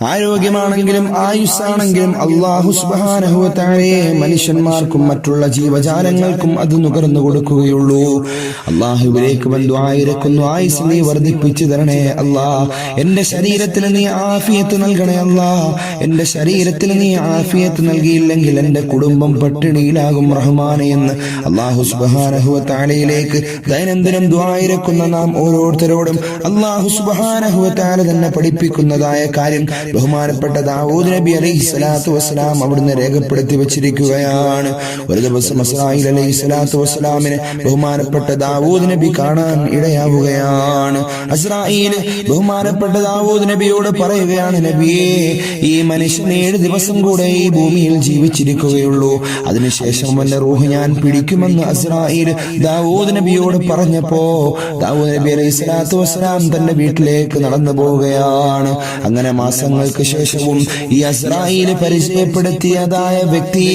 ആരോഗ്യമാണെങ്കിലും ആയുസ്സാണെങ്കിലും അല്ലാഹു സുബ്ഹാനഹു വ തആലയെ മനുഷ്യന്മാർക്കും മറ്റുള്ള ജീവജാലങ്ങൾക്കും അത് നുകർന്നു കൊടുക്കുകയുള്ളൂ. അല്ലാഹുവിലേക്ക് ദുആയിരക്കുന്നു, ആയുസ് നീ വർദ്ധിപ്പിച്ചു തരണേ അല്ലാ. എന്റെ ശരീരത്തിൽ നീ ആഫിയത്ത് നൽകണേ അല്ലാ. എന്റെ ശരീരത്തിൽ നീ ആഫിയത്ത് നൽകിയില്ലെങ്കിൽ എന്റെ കുടുംബം പട്ടിണിയിലാകും റഹ്മാനെ എന്ന് അല്ലാഹു സുബ്ഹാനഹു വ തആലയിലേക്ക് ദൈനംദിനം ദുആയിരക്കുന്ന നാം ഓരോരുത്തരോടും അല്ലാഹു സുബ്ഹാനഹു വ തആല തന്നെ പഠിപ്പിക്കുന്നതായ കാര്യം ബഹുമാനപ്പെട്ട ദാവൂദ് നബി അലൈഹിസ്സലാത്തു വസ്സലാം അവിടുന്ന് രേഖപ്പെടുത്തി വെച്ചിരിക്കുകയാണ്. ഒരു ദിവസം ഇസ്രായീൽ അലൈഹിസ്സലാത്തു വസ്സലാമിനെ ബഹുമാനപ്പെട്ട ദാവൂദ് നബി കാണാൻ ഇടയാവുകയാണ്. ഇസ്രായീൽ ബഹുമാനപ്പെട്ട ദാവൂദ് നബിയോട് പറയുകയാണ്, നബിയേ, ഈ മനുഷ്യൻ 7 ദിവസം കൂടെ ഈ ഭൂമിയിൽ ജീവിച്ചിരിക്കുകയുള്ളൂ, അതിനുശേഷം അവന്റെ റൂഹ് ഞാൻ പിടിക്കുമെന്ന് ഇസ്രായീൽ ദാവൂദ് നബിയോട് പറഞ്ഞപ്പോ ദാവൂദ് നബി അലൈഹിസ്സലാത്തു വസ്സലാം തന്റെ വീട്ടിലേക്ക് നടന്നു പോവുകയാണ്. അങ്ങനെ മാസങ്ങൾക്ക് ശേഷവും ഈ ഇസ്രായീൽ പരിചയപ്പെടുത്തിയതായ വ്യക്തി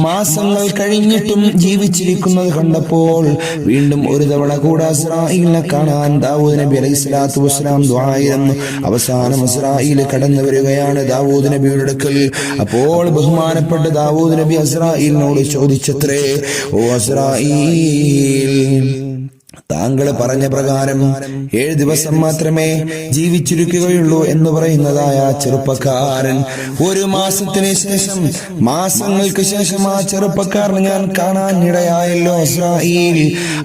മാസങ്ങൾ കഴിഞ്ഞിട്ടും ജീവിച്ചിരിക്കുന്നത് കണ്ടപ്പോൾ വീണ്ടും ഒരു തവണ കൂടെ ഇസ്രായീലിനെ കാണാൻ ദാവൂദ് നബി അലൈഹിസ്സലാത്തു വസ്സലാം ദുആയിരുന്നു. അവസാനം ഇസ്രായീൽ കടന്നു വരികയാണ് ദാവൂദ് നബിയുടെ അടുക്കൽ. അപ്പോൾ ബഹുമാനപ്പെട്ട ദാവൂദ് നബി ഇസ്രായീലിനോട് ചോദിച്ചത്രേ, ഓ ഇസ്രായീൽ, താങ്കൾ പറഞ്ഞ പ്രകാരം 7 ദിവസം മാത്രമേ ജീവിച്ചിരിക്കുകയുള്ളൂ എന്ന് പറയുന്നതായ ചെറുപ്പക്കാരൻ, 1 മാസത്തിന് ശേഷം, മാസങ്ങൾക്ക് ശേഷം ആ ചെറുപ്പക്കാരനെ ഞാൻ കാണാൻ ഇടയായല്ലോ ഇസ്രായീൽ.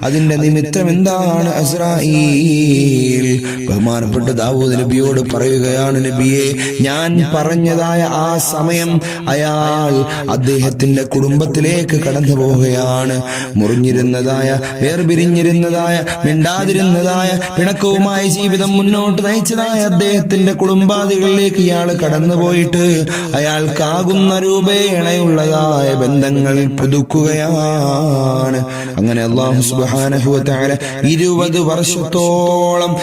അതിന്റെ നിമിത്തം എന്താണ് ഇസ്രായീൽ? ബഹുമാനപ്പെട്ട ദാവൂദ് നബിയോട് പറയുകയാണ്, നബിയെ, ഞാൻ പറഞ്ഞതായ ആ സമയം അയാൾ അദ്ദേഹത്തിന്റെ കുടുംബത്തിലേക്ക് കടന്നു പോവുകയാണ്. മുറിഞ്ഞിരുന്നതായ, വേർപിരിഞ്ഞിരുന്നതായ, മിണ്ടാതിരുന്നതായ, പിണക്കവുമായി ജീവിതം മുന്നോട്ട് നയിച്ചതായ അദ്ദേഹത്തിന്റെ കുടുംബാദികളിലേക്ക് ഇയാൾ കടന്നുപോയിട്ട് അയാൾക്കാകുന്ന രൂപേണയുള്ളതായ ബന്ധങ്ങൾ പുതുക്കുകയാണ്. അങ്ങനെ അല്ലാഹു സുബ്ഹാനഹു വ തആല 20 വർഷത്തോളം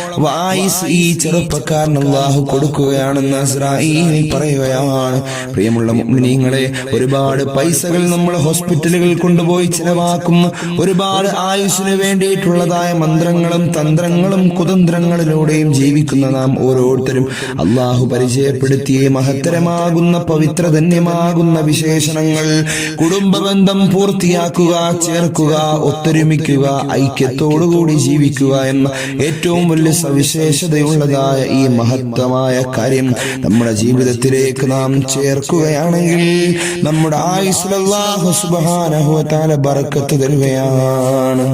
ആയുസ് ഈ ചെറുപ്പക്കാരൻ അല്ലാഹു കൊടുക്കുകയാണെന്ന് ഇസ്രായീൽ പറയുകയാണ്. പ്രിയമുള്ള മുഅ്മിനീങ്ങളെ, ഒരുപാട് പൈസകൾ നമ്മൾ ഹോസ്പിറ്റലുകൾ കൊണ്ടുപോയി ചിലവാക്കുന്നു. ഒരുപാട് ആയുസ്സിന് വേണ്ടിയിട്ടുള്ളതായ മന്ത്രങ്ങളും തന്ത്രങ്ങളും കുതന്ത്രങ്ങളിലൂടെയും ജീവിക്കുന്ന നാം ഓരോരുത്തരും അല്ലാഹു പരിചയപ്പെടുത്തിയ മഹത്തരമാകുന്ന പവിത്രധന്യമാകുന്ന വിശേഷണങ്ങൾ, കുടുംബബന്ധം പൂർത്തിയാക്കുക, ചേർക്കുക, ഒത്തൊരുമിക്കുക, ഐക്യത്തോടുകൂടി ജീവിക്കുക എന്ന ഏറ്റവും വലിയ സവിശേഷതയുള്ളതായ ഈ മഹത്തമായ കാര്യം നമ്മുടെ ജീവിതത്തിലേക്ക് നാം ചേർക്കുകയാണെങ്കിൽ നമ്മുടെ ആയുസ്സിൽ അല്ലാഹു സുബ്ഹാനഹു വ തആല ബറക്കത്ത് തരുകയാണ്.